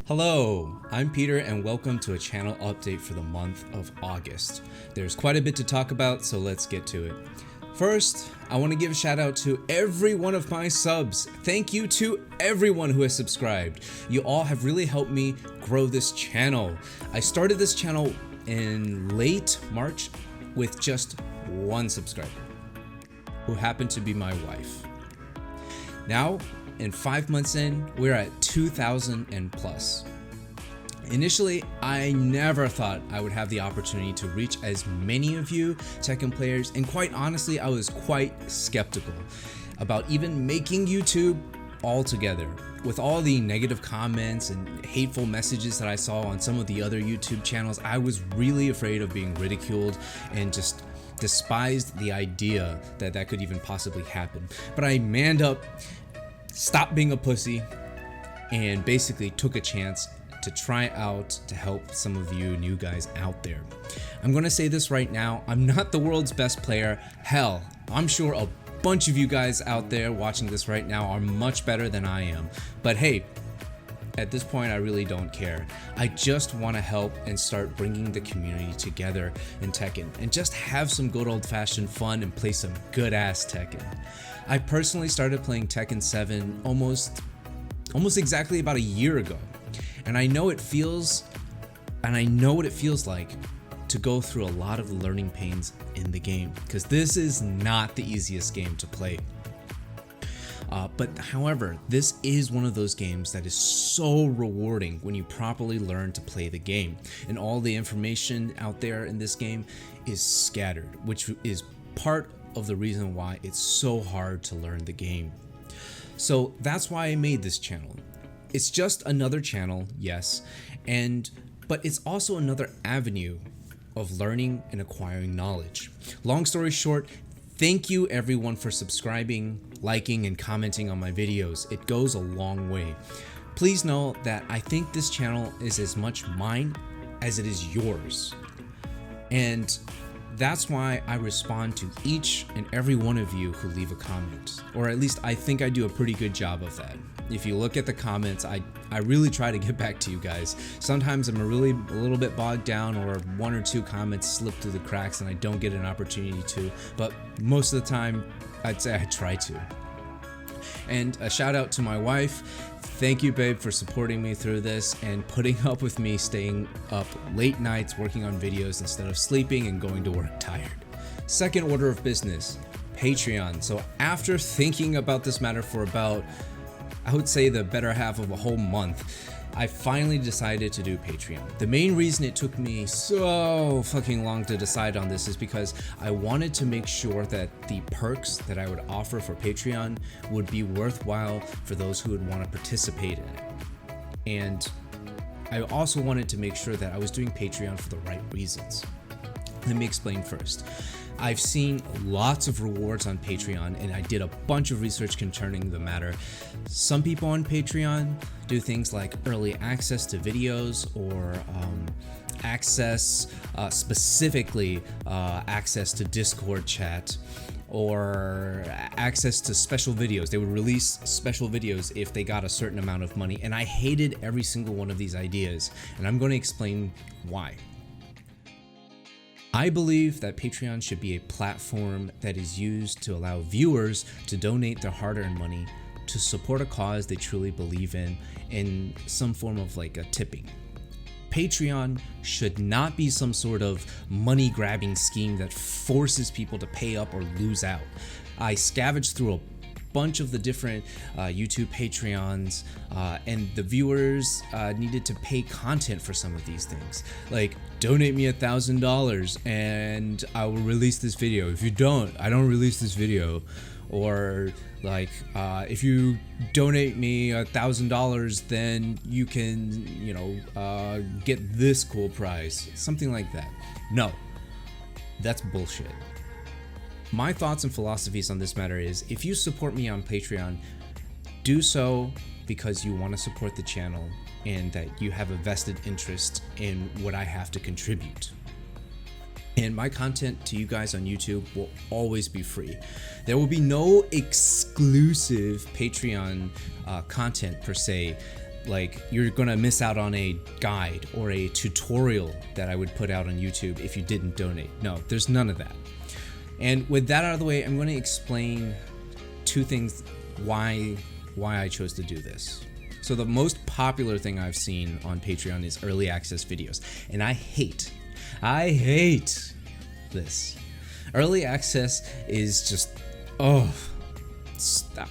Hello, I'm Peter and welcome to a channel update for the month of August. There's quite a bit to talk about, so let's get to it. First, I want to give a shout out to every one of my subs. Thank you to everyone who has subscribed. You all have really helped me grow this channel. I started this channel in late March with just one subscriber, who happened to be my wife. Now, in 5 months in, we're at 2,000 and plus. Initially, I never thought I would have the opportunity to reach as many of you Tekken players, and quite honestly, I was quite skeptical about even making YouTube altogether. With all the negative comments and hateful messages that I saw on some of the other YouTube channels, I was really afraid of being ridiculed and just despised the idea that that could even possibly happen. But I manned up, stopped being a pussy, and basically took a chance to try out to help some of you new guys out there. I'm gonna say this right now, I'm not the world's best player. Hell, I'm sure a bunch of you guys out there watching this right now are much better than I am. But hey, at this point I really don't care. I just want to help and start bringing the community together in Tekken and just have some good old-fashioned fun and play some good ass Tekken. I personally started playing Tekken 7 almost exactly about a year ago. And I know what it feels like to go through a lot of learning pains in the game, because this is not the easiest game to play. But however, this is one of those games that is so rewarding when you properly learn to play the game. And all the information out there in this game is scattered, which is part of the reason why it's so hard to learn the game. So that's why I made this channel. It's just another channel, yes, but it's also another avenue of learning and acquiring knowledge. Long story short, thank you everyone for subscribing, liking, and commenting on my videos. It goes a long way. Please know that I think this channel is as much mine as it is yours. And that's why I respond to each and every one of you who leave a comment, or at least I think I do a pretty good job of that. If you look at the comments, I really try to get back to you guys. Sometimes I'm a little bit bogged down, or one or two comments slip through the cracks and I don't get an opportunity to, but most of the time I'd say I try to. And a shout out to my wife. Thank you, babe, for supporting me through this and putting up with me staying up late nights working on videos instead of sleeping and going to work tired. Second order of business, Patreon. So after thinking about this matter for about, I would say, the better half of a whole month, I finally decided to do Patreon. The main reason it took me so fucking long to decide on this is because I wanted to make sure that the perks that I would offer for Patreon would be worthwhile for those who would want to participate in it. And I also wanted to make sure that I was doing Patreon for the right reasons. Let me explain first. I've seen lots of rewards on Patreon, and I did a bunch of research concerning the matter. Some people on Patreon do things like early access to videos, or specifically access to Discord chat, or access to special videos. They would release special videos if they got a certain amount of money, and I hated every single one of these ideas, and I'm going to explain why. I believe that Patreon should be a platform that is used to allow viewers to donate their hard-earned money to support a cause they truly believe in some form of like a tipping. Patreon should not be some sort of money-grabbing scheme that forces people to pay up or lose out. I scavenged through a bunch of the different YouTube Patreons, and the viewers needed to pay content for some of these things. Like, donate me $1,000 and I will release this video. If you don't, I don't release this video. Or like, if you donate me $1,000, then you can, get this cool prize. Something like that. No, that's bullshit. My thoughts and philosophies on this matter is, if you support me on Patreon, do so because you want to support the channel and that you have a vested interest in what I have to contribute. And my content to you guys on YouTube will always be free. There will be no exclusive Patreon content per se. Like, you're gonna miss out on a guide or a tutorial that I would put out on YouTube if you didn't donate. No, there's none of that. And with that out of the way, I'm gonna explain two things why I chose to do this. So the most popular thing I've seen on Patreon is early access videos. And I hate this. Early access is just,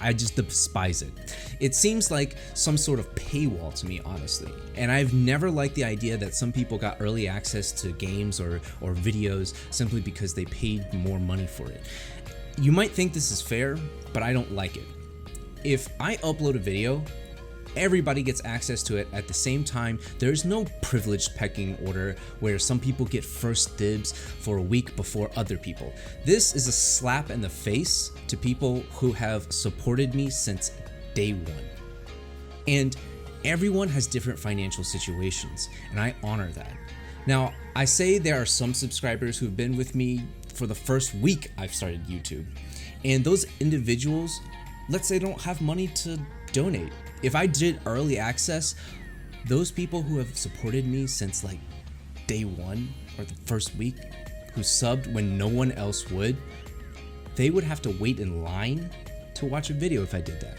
I just despise it. It seems like some sort of paywall to me, honestly. And I've never liked the idea that some people got early access to games or videos simply because they paid more money for it. You might think this is fair, but I don't like it. If I upload a video, everybody gets access to it at the same time. There's no privileged pecking order where some people get first dibs for a week before other people. This is a slap in the face to people who have supported me since day one. And everyone has different financial situations, and I honor that. Now, I say there are some subscribers who've been with me for the first week I've started YouTube, and those individuals, let's say, don't have money to donate. If I did early access, those people who have supported me since like day one or the first week, who subbed when no one else would, they would have to wait in line to watch a video if I did that.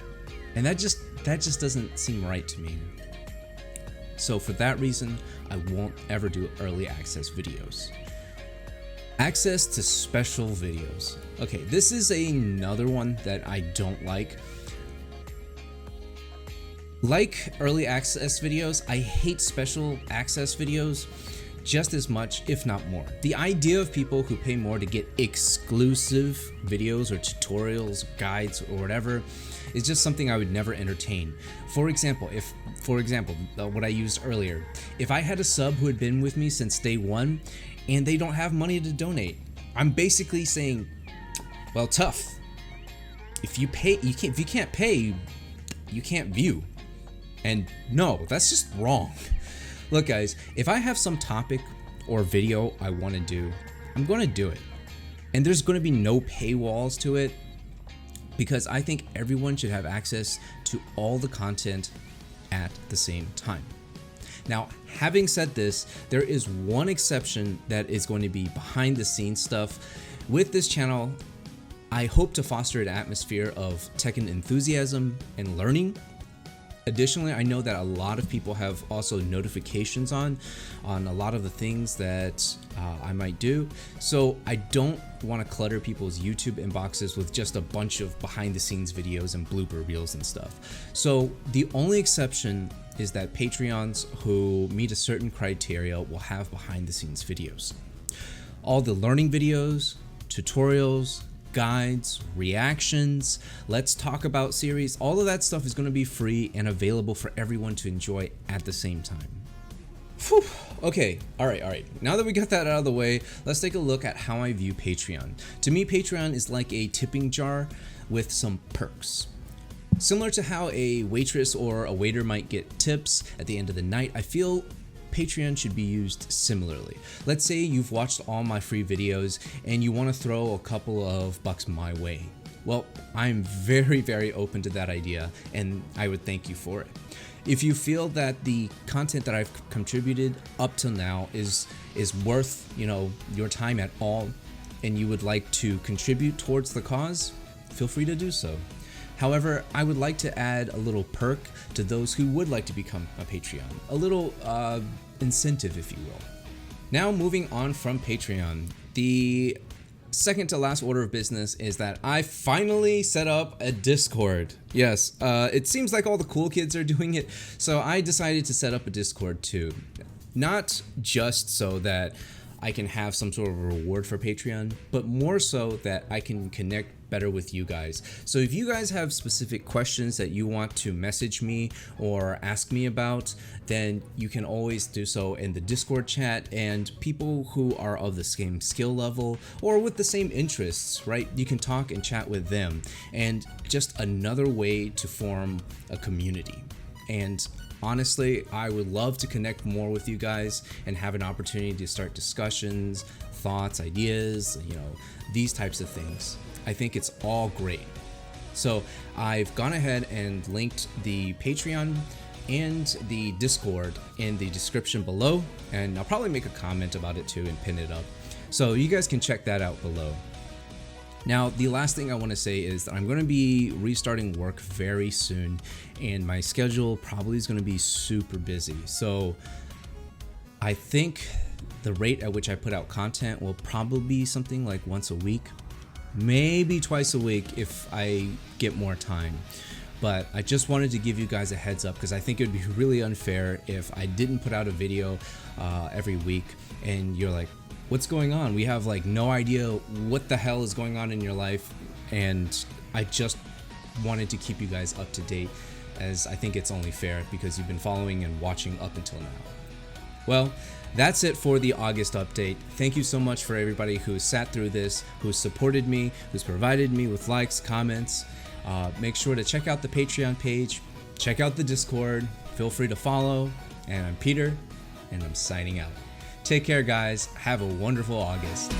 And that just doesn't seem right to me. So for that reason, I won't ever do early access videos. Access to special videos. Okay, this is another one that I don't like. Like early access videos, I hate special access videos just as much, if not more. The idea of people who pay more to get exclusive videos or tutorials, guides, or whatever is just something I would never entertain. For example, what I used earlier, if I had a sub who had been with me since day one and they don't have money to donate, I'm basically saying, well, tough. If you can't pay, you can't view. And no, that's just wrong. Look guys, if I have some topic or video I want to do, I'm going to do it. And there's going to be no paywalls to it, because I think everyone should have access to all the content at the same time. Now, having said this, there is one exception that is going to be behind the scenes stuff. With this channel, I hope to foster an atmosphere of Tekken enthusiasm and learning. Additionally, I know that a lot of people have also notifications on a lot of the things that I might do. So I don't want to clutter people's YouTube inboxes with just a bunch of behind the scenes videos and blooper reels and stuff. So the only exception is that Patreons who meet a certain criteria will have behind the scenes videos. All the learning videos, tutorials, guides, reactions, let's talk about series, all of that stuff is going to be free and available for everyone to enjoy at the same time. Whew. Okay, all right. Now that we got that out of the way, let's take a look at how I view Patreon. To me, Patreon is like a tipping jar with some perks. Similar to how a waitress or a waiter might get tips at the end of the night, I feel Patreon should be used similarly. Let's say you've watched all my free videos and you want to throw a couple of bucks my way. Well, I'm very open to that idea, and I would thank you for it. If you feel that the content that I've contributed up till now is worth, your time at all, and you would like to contribute towards the cause, feel free to do so. However, I would like to add a little perk to those who would like to become a Patreon, a little incentive, if you will. Now, moving on from Patreon, the second to last order of business is that I finally set up a Discord. Yes, it seems like all the cool kids are doing it, so I decided to set up a Discord too. Not just so that I can have some sort of reward for Patreon, but more so that I can connect better with you guys. So if you guys have specific questions that you want to message me or ask me about, then you can always do so in the Discord chat, and people who are of the same skill level or with the same interests, right? You can talk and chat with them, and just another way to form a community. And honestly, I would love to connect more with you guys and have an opportunity to start discussions, thoughts, ideas, these types of things. I think it's all great. So I've gone ahead and linked the Patreon and the Discord in the description below, and I'll probably make a comment about it too and pin it up. So you guys can check that out below. Now, the last thing I want to say is that I'm going to be restarting work very soon, and my schedule probably is going to be super busy. So I think the rate at which I put out content will probably be something like once a week, maybe twice a week if I get more time. But I just wanted to give you guys a heads up because I think it would be really unfair if I didn't put out a video every week and you're like, what's going on? We have like no idea what the hell is going on in your life, and I just wanted to keep you guys up to date, as I think it's only fair because you've been following and watching up until now. Well, that's it for the August update. Thank you so much for everybody who sat through this, who supported me, who's provided me with likes, comments. Make sure to check out the Patreon page, check out the Discord, feel free to follow, and I'm Peter, and I'm signing out. Take care, guys. Have a wonderful August.